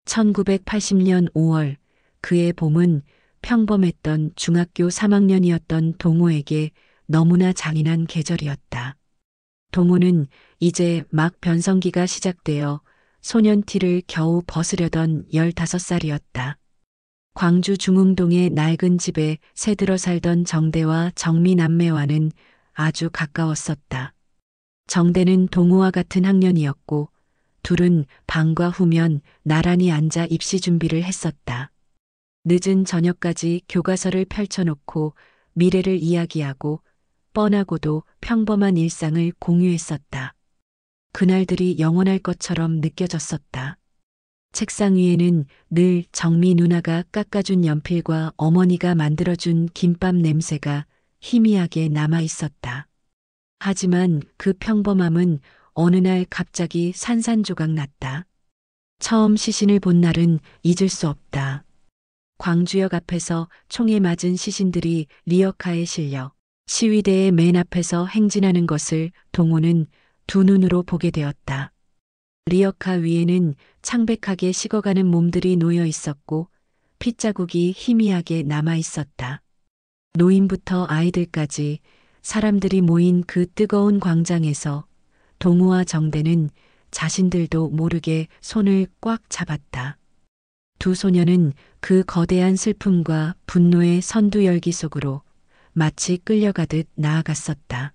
1980년 5월 그의 봄은 평범했던 중학교 3학년이었던 동호에게 너무나 잔인한 계절이었다. 동호는 이제 막 변성기가 시작되어 소년티를 겨우 벗으려던 15살이었다. 광주 중흥동의 낡은 집에 새들어 살던 정대와 정미 남매와는 아주 가까웠었다. 정대는 동호와 같은 학년이었고 둘은 방과 후면 나란히 앉아 입시 준비를 했었다. 늦은 저녁까지 교과서를 펼쳐놓고 미래를 이야기하고 뻔하고도 평범한 일상을 공유했었다. 그날들이 영원할 것처럼 느껴졌었다. 책상 위에는 늘 정미 누나가 깎아준 연필과 어머니가 만들어준 김밥 냄새가 희미하게 남아 있었다. 하지만 그 평범함은 어느 날 갑자기 산산조각 났다. 처음 시신을 본 날은 잊을 수 없다. 광주역 앞에서 총에 맞은 시신들이 리어카에 실려 시위대의 맨 앞에서 행진하는 것을 동호는 두 눈으로 보게 되었다. 리어카 위에는 창백하게 식어가는 몸들이 놓여 있었고 핏자국이 희미하게 남아 있었다. 노인부터 아이들까지 사람들이 모인 그 뜨거운 광장에서 동호와 정대는 자신들도 모르게 손을 꽉 잡았다. 두 소녀는 그 거대한 슬픔과 분노의 선두열기 속으로 마치 끌려가듯 나아갔었다.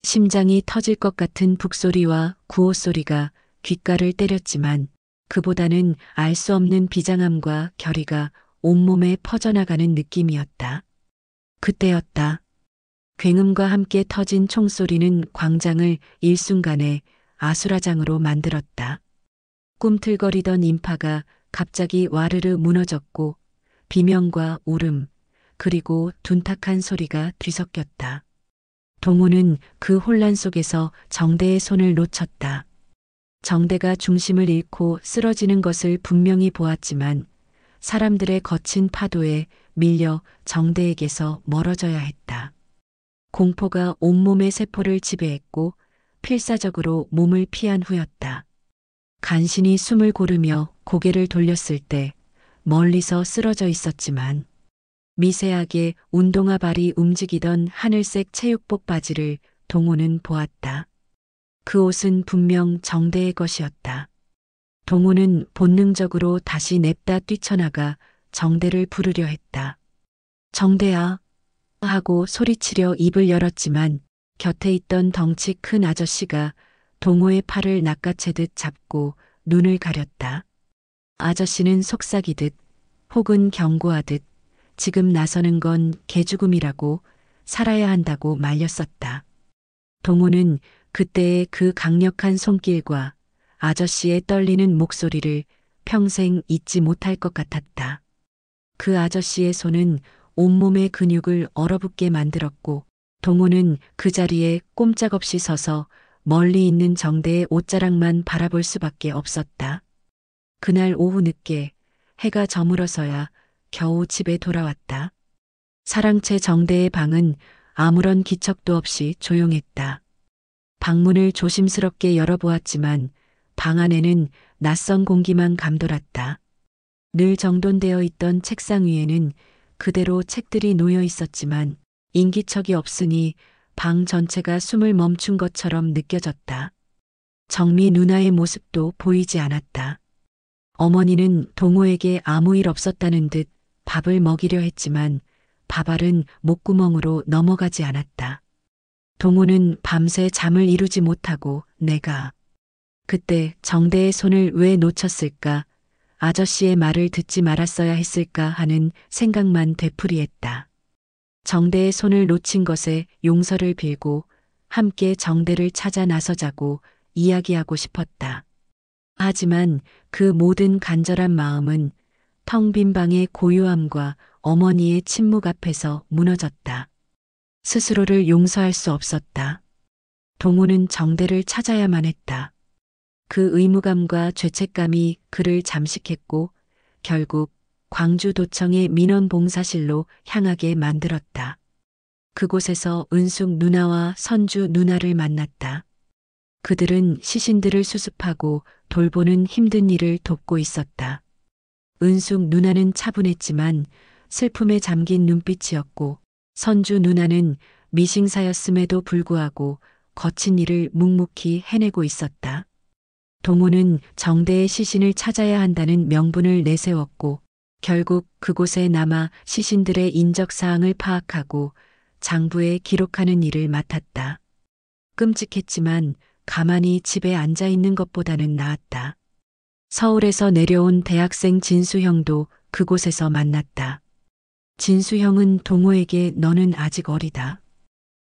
심장이 터질 것 같은 북소리와 구호소리가 귓가를 때렸지만 그보다는 알 수 없는 비장함과 결의가 온몸에 퍼져나가는 느낌이었다. 그때였다. 굉음과 함께 터진 총소리는 광장을 일순간에 아수라장으로 만들었다. 꿈틀거리던 인파가 갑자기 와르르 무너졌고 비명과 울음 그리고 둔탁한 소리가 뒤섞였다. 동호는 그 혼란 속에서 정대의 손을 놓쳤다. 정대가 중심을 잃고 쓰러지는 것을 분명히 보았지만 사람들의 거친 파도에 밀려 정대에게서 멀어져야 했다. 공포가 온몸의 세포를 지배했고 필사적으로 몸을 피한 후였다. 간신히 숨을 고르며 고개를 돌렸을 때 멀리서 쓰러져 있었지만 미세하게 운동화 발이 움직이던 하늘색 체육복 바지를 동호는 보았다. 그 옷은 분명 정대의 것이었다. 동호는 본능적으로 다시 냅다 뛰쳐나가 정대를 부르려 했다. 정대야 하고 소리치려 입을 열었지만 곁에 있던 덩치 큰 아저씨가 동호의 팔을 낚아채듯 잡고 눈을 가렸다. 아저씨는 속삭이듯 혹은 경고하듯 지금 나서는 건 개죽음이라고 살아야 한다고 말렸었다. 동호는 그때의 그 강력한 손길과 아저씨의 떨리는 목소리를 평생 잊지 못할 것 같았다. 그 아저씨의 손은 온몸의 근육을 얼어붙게 만들었고 동호는 그 자리에 꼼짝없이 서서 멀리 있는 정대의 옷자락만 바라볼 수밖에 없었다. 그날 오후 늦게 해가 저물어서야 겨우 집에 돌아왔다. 사랑채 정대의 방은 아무런 기척도 없이 조용했다. 방문을 조심스럽게 열어보았지만 방 안에는 낯선 공기만 감돌았다. 늘 정돈되어 있던 책상 위에는 그대로 책들이 놓여 있었지만 인기척이 없으니 방 전체가 숨을 멈춘 것처럼 느껴졌다. 정미 누나의 모습도 보이지 않았다. 어머니는 동호에게 아무 일 없었다는 듯 밥을 먹이려 했지만 밥알은 목구멍으로 넘어가지 않았다. 동호는 밤새 잠을 이루지 못하고 내가 그때 정대의 손을 왜 놓쳤을까, 아저씨의 말을 듣지 말았어야 했을까 하는 생각만 되풀이했다. 정대의 손을 놓친 것에 용서를 빌고 함께 정대를 찾아 나서자고 이야기하고 싶었다. 하지만 그 모든 간절한 마음은 텅 빈 방의 고요함과 어머니의 침묵 앞에서 무너졌다. 스스로를 용서할 수 없었다. 동호는 정대를 찾아야만 했다. 그 의무감과 죄책감이 그를 잠식했고 결국 광주도청의 민원봉사실로 향하게 만들었다. 그곳에서 은숙 누나와 선주 누나를 만났다. 그들은 시신들을 수습하고 돌보는 힘든 일을 돕고 있었다. 은숙 누나는 차분했지만 슬픔에 잠긴 눈빛이었고 선주 누나는 미싱사였음에도 불구하고 거친 일을 묵묵히 해내고 있었다. 동호는 정대의 시신을 찾아야 한다는 명분을 내세웠고 결국 그곳에 남아 시신들의 인적사항을 파악하고 장부에 기록하는 일을 맡았다. 끔찍했지만 가만히 집에 앉아 있는 것보다는 나았다. 서울에서 내려온 대학생 진수형도 그곳에서 만났다. 진수형은 동호에게 너는 아직 어리다.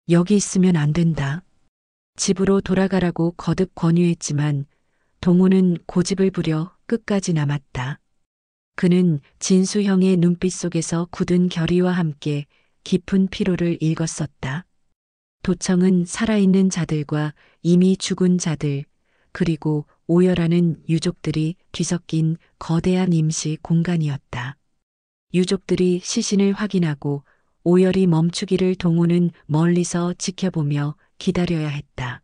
여기 있으면 안 된다. 집으로 돌아가라고 거듭 권유했지만 동호는 고집을 부려 끝까지 남았다. 그는 진수형의 눈빛 속에서 굳은 결의와 함께 깊은 피로를 읽었었다. 도청은 살아있는 자들과 이미 죽은 자들, 그리고 오열하는 유족들이 뒤섞인 거대한 임시 공간이었다. 유족들이 시신을 확인하고 오열이 멈추기를 동호는 멀리서 지켜보며 기다려야 했다.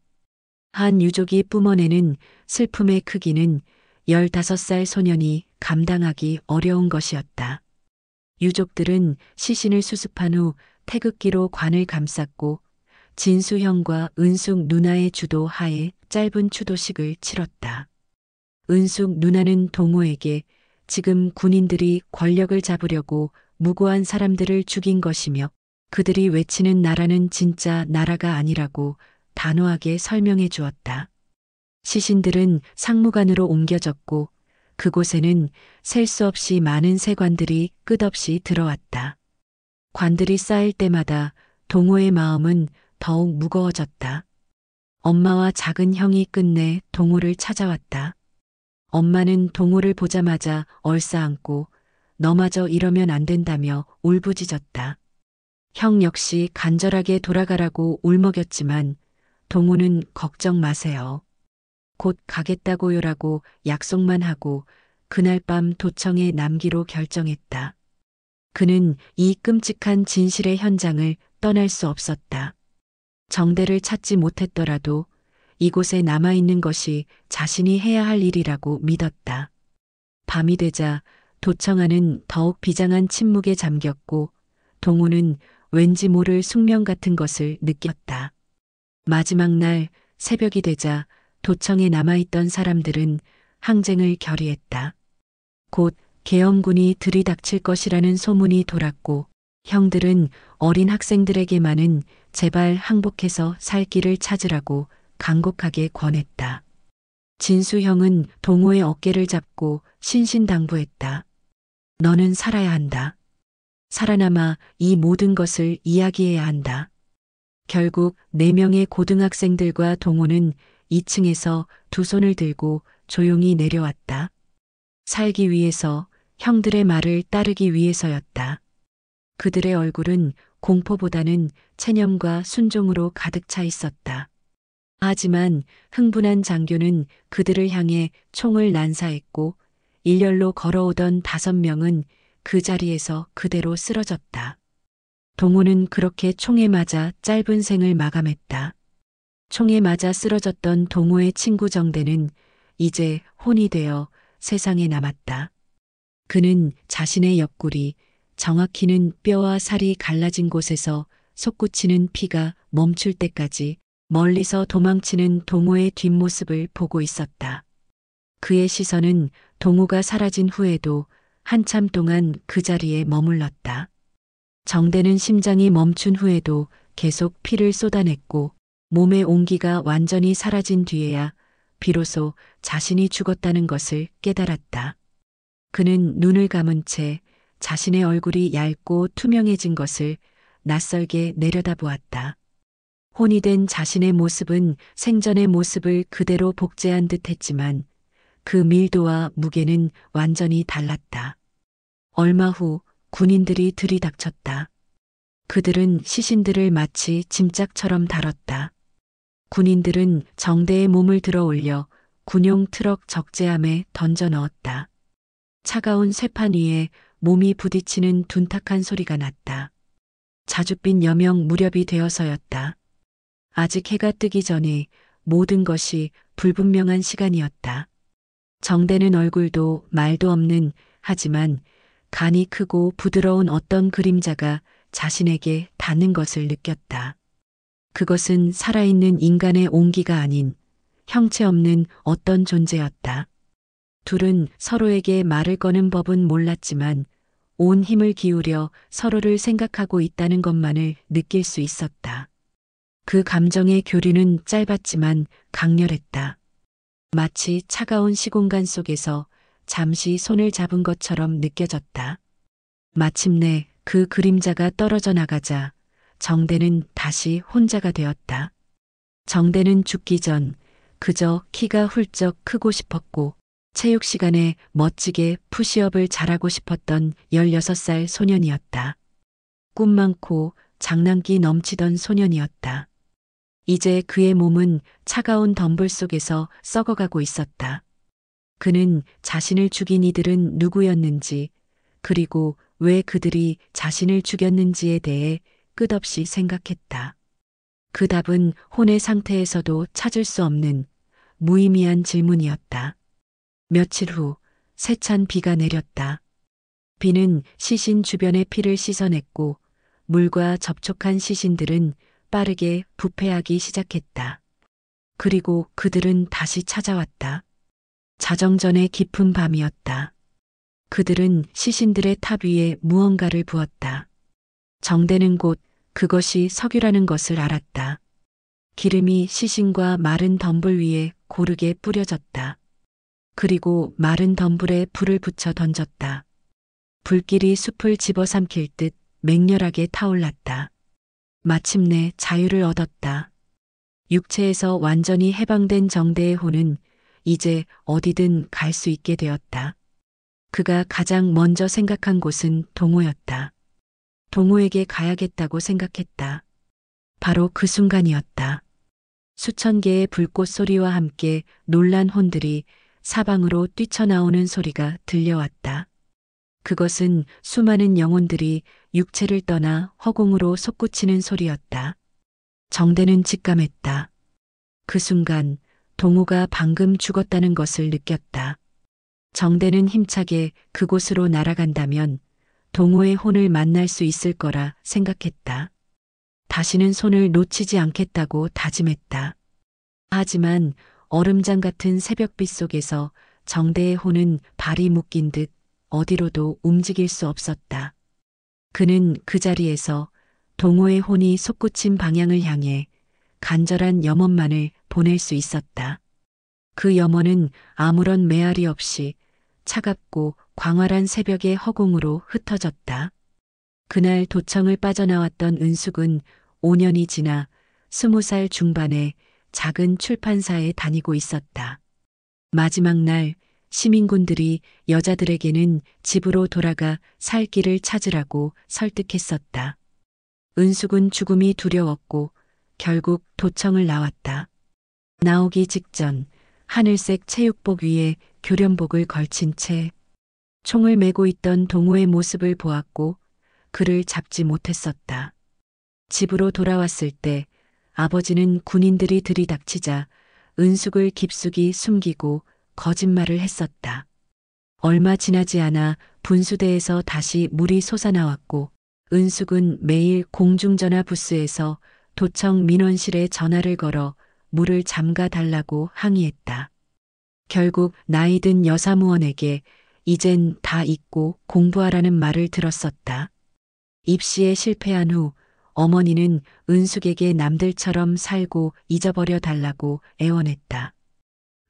한 유족이 뿜어내는 슬픔의 크기는 15살 소년이 감당하기 어려운 것이었다. 유족들은 시신을 수습한 후 태극기로 관을 감쌌고 진수형과 은숙 누나의 주도 하에 짧은 추도식을 치렀다. 은숙 누나는 동호에게 지금 군인들이 권력을 잡으려고 무고한 사람들을 죽인 것이며 그들이 외치는 나라는 진짜 나라가 아니라고 단호하게 설명해 주었다. 시신들은 상무관으로 옮겨졌고 그곳에는 셀 수 없이 많은 세관들이 끝없이 들어왔다. 관들이 쌓일 때마다 동호의 마음은 더욱 무거워졌다. 엄마와 작은 형이 끝내 동호를 찾아왔다. 엄마는 동호를 보자마자 얼싸안고 너마저 이러면 안 된다며 울부짖었다. 형 역시 간절하게 돌아가라고 울먹였지만 동호는 걱정 마세요. 곧 가겠다고요라고 약속만 하고 그날 밤 도청에 남기로 결정했다. 그는 이 끔찍한 진실의 현장을 떠날 수 없었다. 정대를 찾지 못했더라도 이곳에 남아있는 것이 자신이 해야 할 일이라고 믿었다. 밤이 되자 도청 안은 더욱 비장한 침묵에 잠겼고 동호는 왠지 모를 숙명 같은 것을 느꼈다. 마지막 날 새벽이 되자 도청에 남아있던 사람들은 항쟁을 결의했다. 곧 계엄군이 들이닥칠 것이라는 소문이 돌았고 형들은 어린 학생들에게만은 제발 항복해서 살 길을 찾으라고 간곡하게 권했다. 진수형은 동호의 어깨를 잡고 신신당부했다. 너는 살아야 한다. 살아남아 이 모든 것을 이야기해야 한다. 결국 4명의 고등학생들과 동호는 2층에서 두 손을 들고 조용히 내려왔다. 살기 위해서, 형들의 말을 따르기 위해서였다. 그들의 얼굴은 공포보다는 체념과 순종으로 가득 차 있었다. 하지만 흥분한 장교는 그들을 향해 총을 난사했고 일렬로 걸어오던 5명은 그 자리에서 그대로 쓰러졌다. 동호는 그렇게 총에 맞아 짧은 생을 마감했다. 총에 맞아 쓰러졌던 동호의 친구 정대는 이제 혼이 되어 세상에 남았다. 그는 자신의 옆구리, 정확히는 뼈와 살이 갈라진 곳에서 솟구치는 피가 멈출 때까지 멀리서 도망치는 동호의 뒷모습을 보고 있었다. 그의 시선은 동호가 사라진 후에도 한참 동안 그 자리에 머물렀다. 정대는 심장이 멈춘 후에도 계속 피를 쏟아냈고 몸의 온기가 완전히 사라진 뒤에야 비로소 자신이 죽었다는 것을 깨달았다. 그는 눈을 감은 채 자신의 얼굴이 얇고 투명해진 것을 낯설게 내려다보았다. 혼이 된 자신의 모습은 생전의 모습을 그대로 복제한 듯 했지만 그 밀도와 무게는 완전히 달랐다. 얼마 후 군인들이 들이닥쳤다. 그들은 시신들을 마치 짐짝처럼 다뤘다. 군인들은 정대의 몸을 들어 올려 군용 트럭 적재함에 던져 넣었다. 차가운 쇠판 위에 몸이 부딪히는 둔탁한 소리가 났다. 자줏빛 여명 무렵이 되어서였다. 아직 해가 뜨기 전에 모든 것이 불분명한 시간이었다. 정대는 얼굴도 말도 없는 하지만 간이 크고 부드러운 어떤 그림자가 자신에게 닿는 것을 느꼈다. 그것은 살아있는 인간의 온기가 아닌 형체 없는 어떤 존재였다. 둘은 서로에게 말을 거는 법은 몰랐지만 온 힘을 기울여 서로를 생각하고 있다는 것만을 느낄 수 있었다. 그 감정의 교류는 짧았지만 강렬했다. 마치 차가운 시공간 속에서 잠시 손을 잡은 것처럼 느껴졌다. 마침내 그 그림자가 떨어져 나가자 정대는 다시 혼자가 되었다. 정대는 죽기 전 그저 키가 훌쩍 크고 싶었고 체육 시간에 멋지게 푸시업을 잘하고 싶었던 16살 소년이었다. 꿈 많고 장난기 넘치던 소년이었다. 이제 그의 몸은 차가운 덤불 속에서 썩어가고 있었다. 그는 자신을 죽인 이들은 누구였는지, 그리고 왜 그들이 자신을 죽였는지에 대해 끝없이 생각했다. 그 답은 혼의 상태에서도 찾을 수 없는 무의미한 질문이었다. 며칠 후 세찬 비가 내렸다. 비는 시신 주변의 피를 씻어냈고 물과 접촉한 시신들은 빠르게 부패하기 시작했다. 그리고 그들은 다시 찾아왔다. 자정전의 깊은 밤이었다. 그들은 시신들의 탑 위에 무언가를 부었다. 정대는 곧 그것이 석유라는 것을 알았다. 기름이 시신과 마른 덤불 위에 고르게 뿌려졌다. 그리고 마른 덤불에 불을 붙여 던졌다. 불길이 숲을 집어삼킬 듯 맹렬하게 타올랐다. 마침내 자유를 얻었다. 육체에서 완전히 해방된 정대의 혼은 이제 어디든 갈 수 있게 되었다. 그가 가장 먼저 생각한 곳은 동호였다. 동호에게 가야겠다고 생각했다. 바로 그 순간이었다. 수천 개의 불꽃 소리와 함께 놀란 혼들이 사방으로 뛰쳐나오는 소리가 들려왔다. 그것은 수많은 영혼들이 육체를 떠나 허공으로 솟구치는 소리였다. 정대는 직감했다. 그 순간 동호가 방금 죽었다는 것을 느꼈다. 정대는 힘차게 그곳으로 날아간다면 동호의 혼을 만날 수 있을 거라 생각했다. 다시는 손을 놓치지 않겠다고 다짐했다. 하지만 얼음장 같은 새벽빛 속에서 정대의 혼은 발이 묶인 듯 어디로도 움직일 수 없었다. 그는 그 자리에서 동호의 혼이 솟구친 방향을 향해 간절한 염원만을 보낼 수 있었다. 그 염원은 아무런 메아리 없이 차갑고 광활한 새벽의 허공으로 흩어졌다. 그날 도청을 빠져나왔던 은숙은 5년이 지나 20살 중반에 작은 출판사에 다니고 있었다. 마지막 날 시민군들이 여자들에게는 집으로 돌아가 살 길을 찾으라고 설득했었다. 은숙은 죽음이 두려웠고 결국 도청을 나왔다. 나오기 직전 하늘색 체육복 위에 교련복을 걸친 채 총을 메고 있던 동호의 모습을 보았고 그를 잡지 못했었다. 집으로 돌아왔을 때 아버지는 군인들이 들이닥치자 은숙을 깊숙이 숨기고 거짓말을 했었다. 얼마 지나지 않아 분수대에서 다시 물이 솟아나왔고 은숙은 매일 공중전화 부스에서 도청 민원실에 전화를 걸어 물을 잠가 달라고 항의했다. 결국 나이든 여사무원에게 이젠 다 잊고 공부하라는 말을 들었었다. 입시에 실패한 후 어머니는 은숙에게 남들처럼 살고 잊어버려 달라고 애원했다.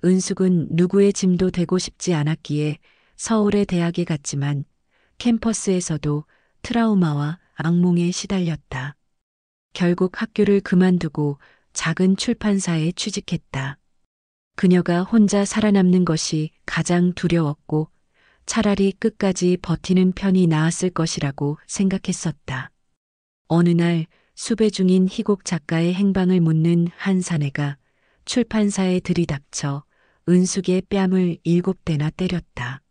은숙은 누구의 짐도 되고 싶지 않았기에 서울의 대학에 갔지만 캠퍼스에서도 트라우마와 악몽에 시달렸다. 결국 학교를 그만두고 작은 출판사에 취직했다. 그녀가 혼자 살아남는 것이 가장 두려웠고 차라리 끝까지 버티는 편이 나았을 것이라고 생각했었다. 어느 날 수배 중인 희곡 작가의 행방을 묻는 한 사내가 출판사에 들이닥쳐 은숙의 뺨을 7대나 때렸다.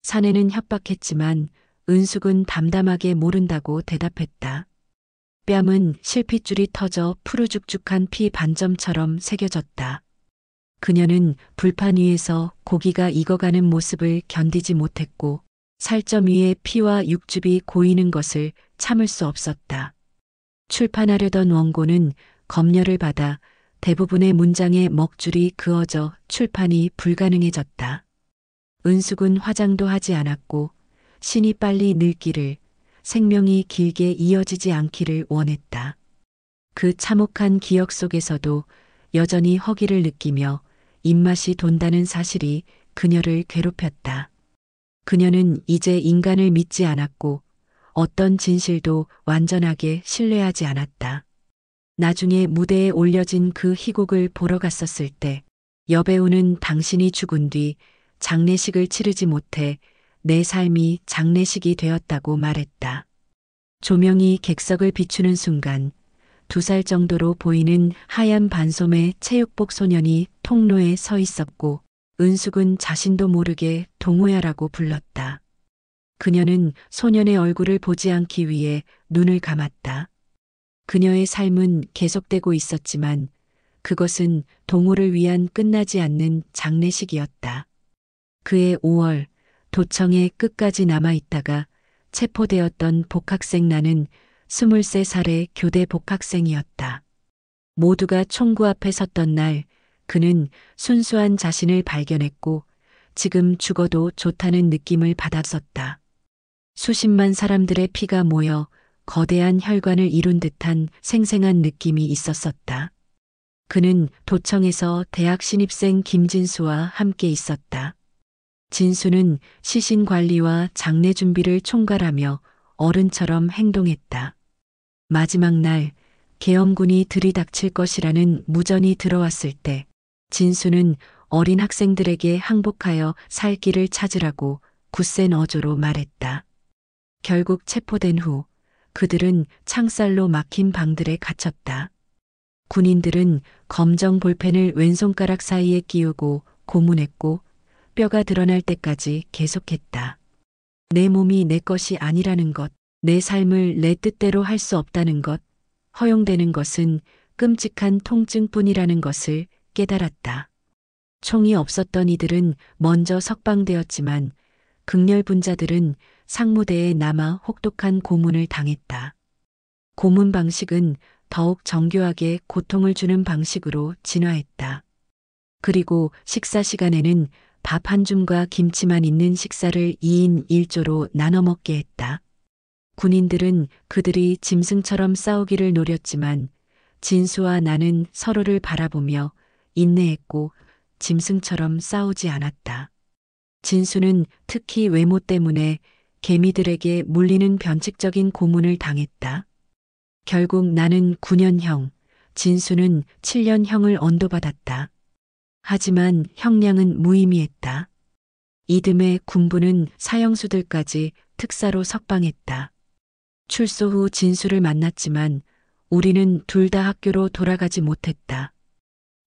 사내는 협박했지만 은숙은 담담하게 모른다고 대답했다. 뺨은 실핏줄이 터져 푸르죽죽한 피 반점처럼 새겨졌다. 그녀는 불판 위에서 고기가 익어가는 모습을 견디지 못했고 살점 위에 피와 육즙이 고이는 것을 참을 수 없었다. 출판하려던 원고는 검열을 받아 대부분의 문장에 먹줄이 그어져 출판이 불가능해졌다. 은숙은 화장도 하지 않았고 신이 빨리 늙기를, 생명이 길게 이어지지 않기를 원했다. 그 참혹한 기억 속에서도 여전히 허기를 느끼며 입맛이 돈다는 사실이 그녀를 괴롭혔다. 그녀는 이제 인간을 믿지 않았고 어떤 진실도 완전하게 신뢰하지 않았다. 나중에 무대에 올려진 그 희곡을 보러 갔었을 때 여배우는 당신이 죽은 뒤 장례식을 치르지 못해 내 삶이 장례식이 되었다고 말했다. 조명이 객석을 비추는 순간 2살 정도로 보이는 하얀 반소매 체육복 소년이 통로에 서 있었고 은숙은 자신도 모르게 동호야라고 불렀다. 그녀는 소년의 얼굴을 보지 않기 위해 눈을 감았다. 그녀의 삶은 계속되고 있었지만 그것은 동호를 위한 끝나지 않는 장례식이었다. 그해 5월 도청에 끝까지 남아있다가 체포되었던 복학생 나는 23살의 교대 복학생이었다. 모두가 총구 앞에 섰던 날 그는 순수한 자신을 발견했고 지금 죽어도 좋다는 느낌을 받았었다. 수십만 사람들의 피가 모여 거대한 혈관을 이룬 듯한 생생한 느낌이 있었었다. 그는 도청에서 대학 신입생 김진수와 함께 있었다. 진수는 시신 관리와 장례 준비를 총괄하며 어른처럼 행동했다. 마지막 날 계엄군이 들이닥칠 것이라는 무전이 들어왔을 때 진수는 어린 학생들에게 항복하여 살 길을 찾으라고 굳센 어조로 말했다. 결국 체포된 후 그들은 창살로 막힌 방들에 갇혔다. 군인들은 검정 볼펜을 왼손가락 사이에 끼우고 고문했고 뼈가 드러날 때까지 계속했다. 내 몸이 내 것이 아니라는 것, 내 삶을 내 뜻대로 할 수 없다는 것, 허용되는 것은 끔찍한 통증뿐이라는 것을 깨달았다. 총이 없었던 이들은 먼저 석방되었지만 극렬분자들은 상무대에 남아 혹독한 고문을 당했다. 고문 방식은 더욱 정교하게 고통을 주는 방식으로 진화했다. 그리고 식사 시간에는 밥 한 줌과 김치만 있는 식사를 2인 1조로 나눠 먹게 했다. 군인들은 그들이 짐승처럼 싸우기를 노렸지만 진수와 나는 서로를 바라보며 인내했고 짐승처럼 싸우지 않았다. 진수는 특히 외모 때문에 개미들에게 물리는 변칙적인 고문을 당했다. 결국 나는 9년형, 진수는 7년형을 언도받았다. 하지만 형량은 무의미했다. 이듬해 군부는 사형수들까지 특사로 석방했다. 출소 후 진수를 만났지만 우리는 둘 다 학교로 돌아가지 못했다.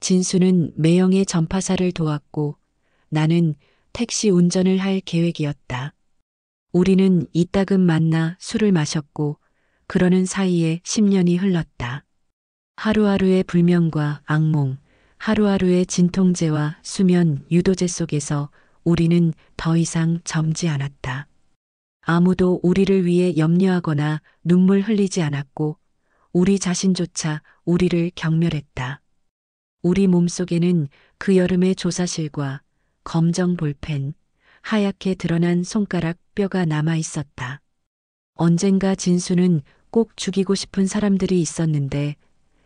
진수는 매형의 전파사를 도왔고 나는 택시 운전을 할 계획이었다. 우리는 이따금 만나 술을 마셨고 그러는 사이에 10년이 흘렀다. 하루하루의 불면과 악몽, 하루하루의 진통제와 수면, 유도제 속에서 우리는 더 이상 젊지 않았다. 아무도 우리를 위해 염려하거나 눈물 흘리지 않았고 우리 자신조차 우리를 경멸했다. 우리 몸속에는 그 여름의 조사실과 검정 볼펜, 하얗게 드러난 손가락 뼈가 남아 있었다. 언젠가 진수는 꼭 죽이고 싶은 사람들이 있었는데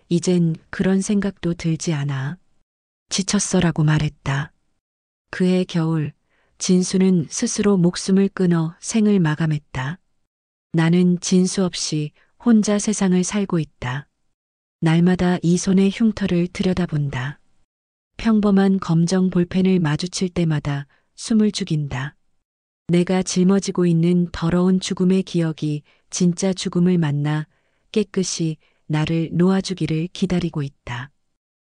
이젠 그런 생각도 들지 않아. 지쳤어라고 말했다. 그해 겨울 진수는 스스로 목숨을 끊어 생을 마감했다. 나는 진수 없이 혼자 세상을 살고 있다. 날마다 이 손의 흉터를 들여다본다. 평범한 검정 볼펜을 마주칠 때마다 숨을 죽인다. 내가 짊어지고 있는 더러운 죽음의 기억이 진짜 죽음을 만나 깨끗이 나를 놓아주기를 기다리고 있다.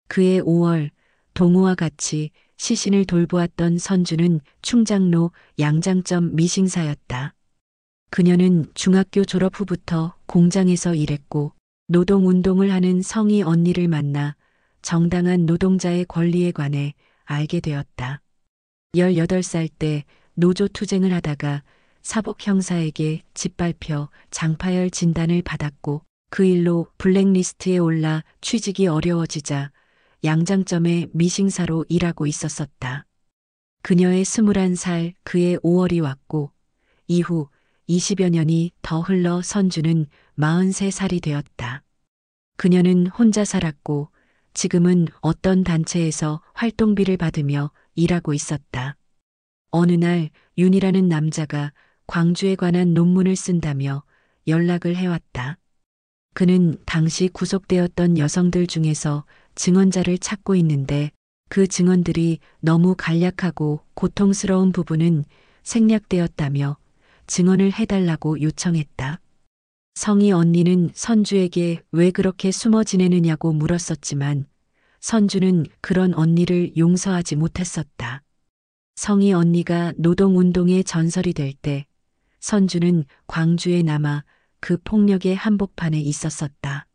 그해 5월 동우와 같이 시신을 돌보았던 선주는 충장로 양장점 미싱사였다. 그녀는 중학교 졸업 후부터 공장에서 일했고 노동운동을 하는 성희 언니를 만나 정당한 노동자의 권리에 관해 알게 되었다. 18살 때 노조 투쟁을 하다가 사복 형사에게 짓밟혀 장파열 진단을 받았고 그 일로 블랙리스트에 올라 취직이 어려워지자 양장점의 미싱사로 일하고 있었었다. 그녀의 21살 그의 5월이 왔고 이후 20여 년이 더 흘러 선주는 43살이 되었다. 그녀는 혼자 살았고 지금은 어떤 단체에서 활동비를 받으며 일하고 있었다. 어느 날 윤이라는 남자가 광주에 관한 논문을 쓴다며 연락을 해왔다. 그는 당시 구속되었던 여성들 중에서 증언자를 찾고 있는데 그 증언들이 너무 간략하고 고통스러운 부분은 생략되었다며 증언을 해달라고 요청했다. 성희 언니는 선주에게 왜 그렇게 숨어 지내느냐고 물었었지만 선주는 그런 언니를 용서하지 못했었다. 성희 언니가 노동운동의 전설이 될 때 선주는 광주에 남아 그 폭력의 한복판에 있었었다.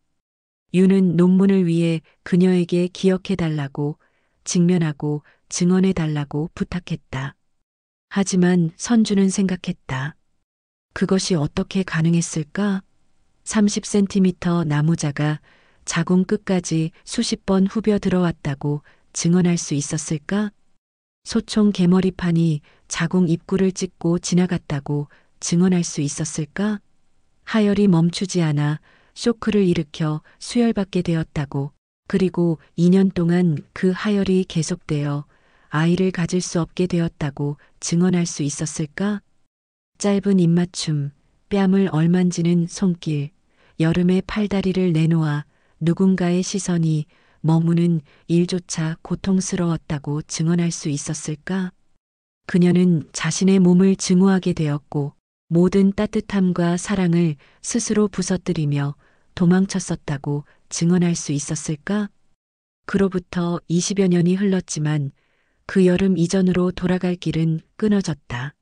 유는 논문을 위해 그녀에게 기억해달라고 직면하고 증언해달라고 부탁했다. 하지만 선주는 생각했다. 그것이 어떻게 가능했을까? 30cm 나무자가 자궁 끝까지 수십 번 후벼 들어왔다고 증언할 수 있었을까? 소총 개머리판이 자궁 입구를 찍고 지나갔다고 증언할 수 있었을까? 하열이 멈추지 않아 쇼크를 일으켜 수혈받게 되었다고, 그리고 2년 동안 그 하열이 계속되어 아이를 가질 수 없게 되었다고 증언할 수 있었을까? 짧은 입맞춤, 뺨을 얼만지는 손길, 여름에 팔다리를 내놓아 누군가의 시선이 머무는 일조차 고통스러웠다고 증언할 수 있었을까? 그녀는 자신의 몸을 증오하게 되었고 모든 따뜻함과 사랑을 스스로 부서뜨리며 도망쳤었다고 증언할 수 있었을까? 그로부터 20여 년이 흘렀지만 그 여름 이전으로 돌아갈 길은 끊어졌다.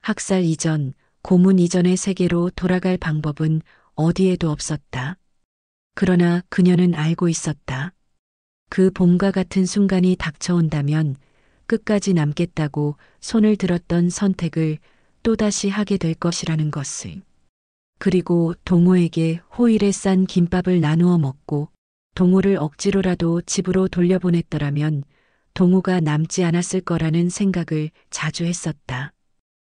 학살 이전, 고문 이전의 세계로 돌아갈 방법은 어디에도 없었다. 그러나 그녀는 알고 있었다. 그 봄과 같은 순간이 닥쳐온다면 끝까지 남겠다고 손을 들었던 선택을 또다시 하게 될 것이라는 것을. 그리고 동호에게 호일에 싼 김밥을 나누어 먹고 동호를 억지로라도 집으로 돌려보냈더라면 동호가 남지 않았을 거라는 생각을 자주 했었다.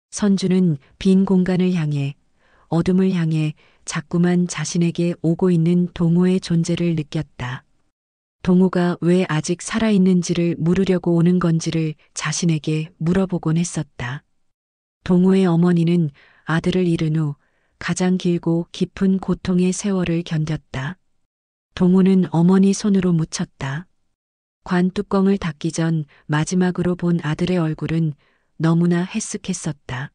선주는 빈 공간을 향해, 어둠을 향해 자꾸만 자신에게 오고 있는 동호의 존재를 느꼈다. 동호가 왜 아직 살아있는지를 물으려고 오는 건지를 자신에게 물어보곤 했었다. 동호의 어머니는 아들을 잃은 후 가장 길고 깊은 고통의 세월을 견뎠다. 동호는 어머니 손으로 묻혔다. 관 뚜껑을 닫기 전 마지막으로 본 아들의 얼굴은 너무나 해쓱했었다.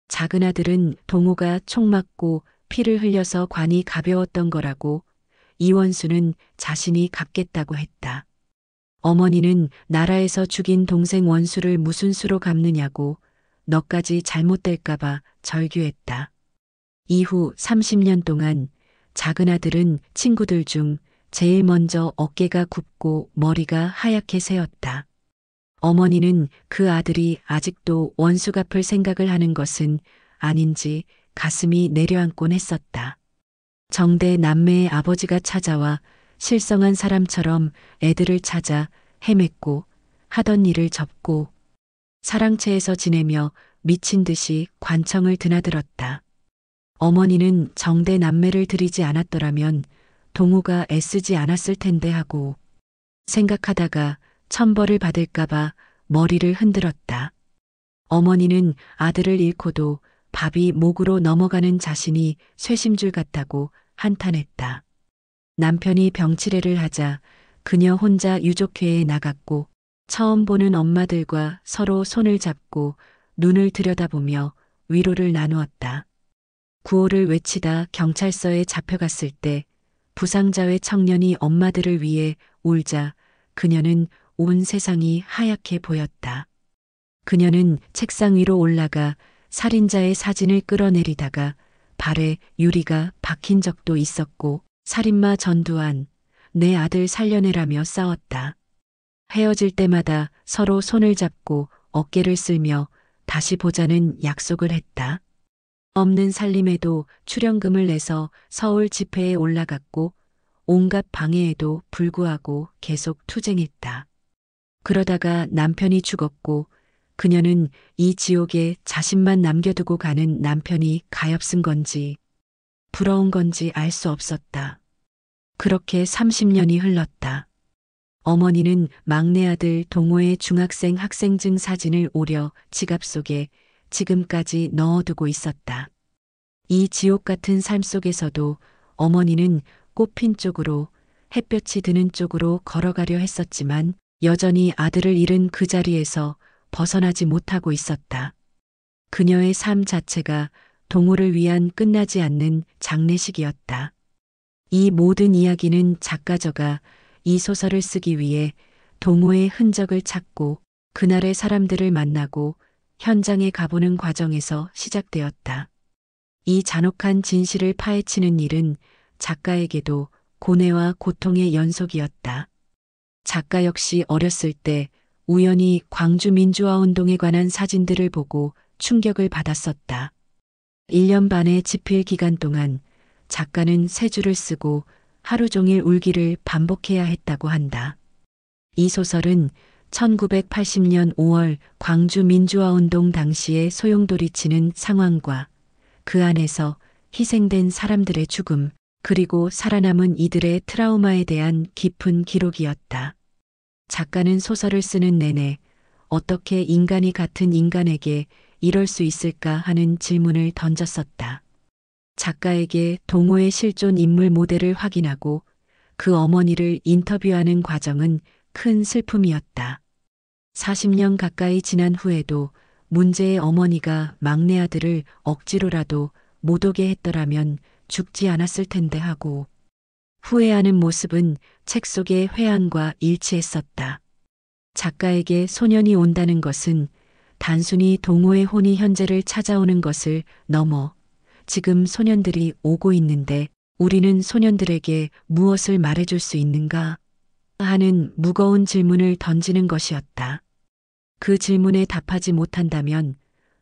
작은 아들은 동호가 총 맞고 피를 흘려서 관이 가벼웠던 거라고, 이원수는 자신이 갚겠다고 했다. 어머니는 나라에서 죽인 동생 원수를 무슨 수로 갚느냐고 너까지 잘못될까봐 절규했다. 이후 30년 동안 작은 아들은 친구들 중 제일 먼저 어깨가 굽고 머리가 하얗게 새었다. 어머니는 그 아들이 아직도 원수 갚을 생각을 하는 것은 아닌지 가슴이 내려앉곤 했었다. 정대 남매의 아버지가 찾아와 실성한 사람처럼 애들을 찾아 헤맸고 하던 일을 접고 사랑채에서 지내며 미친 듯이 관청을 드나들었다. 어머니는 정대 남매를 들이지 않았더라면 동호가 애쓰지 않았을 텐데 하고 생각하다가 천벌을 받을까봐 머리를 흔들었다. 어머니는 아들을 잃고도 밥이 목으로 넘어가는 자신이 쇠심줄 같다고 한탄했다. 남편이 병치레를 하자 그녀 혼자 유족회에 나갔고 처음 보는 엄마들과 서로 손을 잡고 눈을 들여다보며 위로를 나누었다. 구호를 외치다 경찰서에 잡혀갔을 때 부상자회 청년이 엄마들을 위해 울자 그녀는 온 세상이 하얗게 보였다. 그녀는 책상 위로 올라가 살인자의 사진을 끌어내리다가 발에 유리가 박힌 적도 있었고 살인마 전두환, 내 아들 살려내라며 싸웠다. 헤어질 때마다 서로 손을 잡고 어깨를 쓸며 다시 보자는 약속을 했다. 없는 살림에도 출연금을 내서 서울 집회에 올라갔고 온갖 방해에도 불구하고 계속 투쟁했다. 그러다가 남편이 죽었고 그녀는 이 지옥에 자신만 남겨두고 가는 남편이 가엾은 건지 부러운 건지 알 수 없었다. 그렇게 30년이 흘렀다. 어머니는 막내 아들 동호의 중학생 학생증 사진을 오려 지갑 속에 지금까지 넣어두고 있었다. 이 지옥 같은 삶 속에서도 어머니는 꽃핀 쪽으로 햇볕이 드는 쪽으로 걸어가려 했었지만 여전히 아들을 잃은 그 자리에서 벗어나지 못하고 있었다. 그녀의 삶 자체가 동호를 위한 끝나지 않는 장례식이었다. 이 모든 이야기는 작가저가 이 소설을 쓰기 위해 동호의 흔적을 찾고 그날의 사람들을 만나고 현장에 가보는 과정에서 시작되었다. 이 잔혹한 진실을 파헤치는 일은 작가에게도 고뇌와 고통의 연속이었다. 작가 역시 어렸을 때 우연히 광주 민주화운동에 관한 사진들을 보고 충격을 받았었다. 1년 반의 집필 기간 동안 작가는 세 줄을 쓰고 하루 종일 울기를 반복해야 했다고 한다. 이 소설은 1980년 5월 광주 민주화운동 당시의 소용돌이치는 상황과 그 안에서 희생된 사람들의 죽음, 그리고 살아남은 이들의 트라우마에 대한 깊은 기록이었다. 작가는 소설을 쓰는 내내 어떻게 인간이 같은 인간에게 이럴 수 있을까 하는 질문을 던졌었다. 작가에게 동호의 실존 인물 모델을 확인하고 그 어머니를 인터뷰하는 과정은 큰 슬픔이었다. 40년 가까이 지난 후에도 문제의 어머니가 막내 아들을 억지로라도 못 오게 했더라면 죽지 않았을 텐데 하고 후회하는 모습은 책 속의 회한과 일치했었다. 작가에게 소년이 온다는 것은 단순히 동호의 혼이 현재를 찾아오는 것을 넘어 지금 소년들이 오고 있는데 우리는 소년들에게 무엇을 말해줄 수 있는가 하는 무거운 질문을 던지는 것이었다. 그 질문에 답하지 못한다면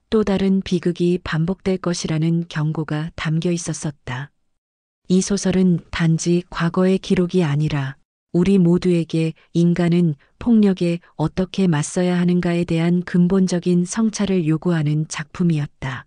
또 다른 비극이 반복될 것이라는 경고가 담겨 있었었다. 이 소설은 단지 과거의 기록이 아니라 우리 모두에게 인간은 폭력에 어떻게 맞서야 하는가에 대한 근본적인 성찰을 요구하는 작품이었다.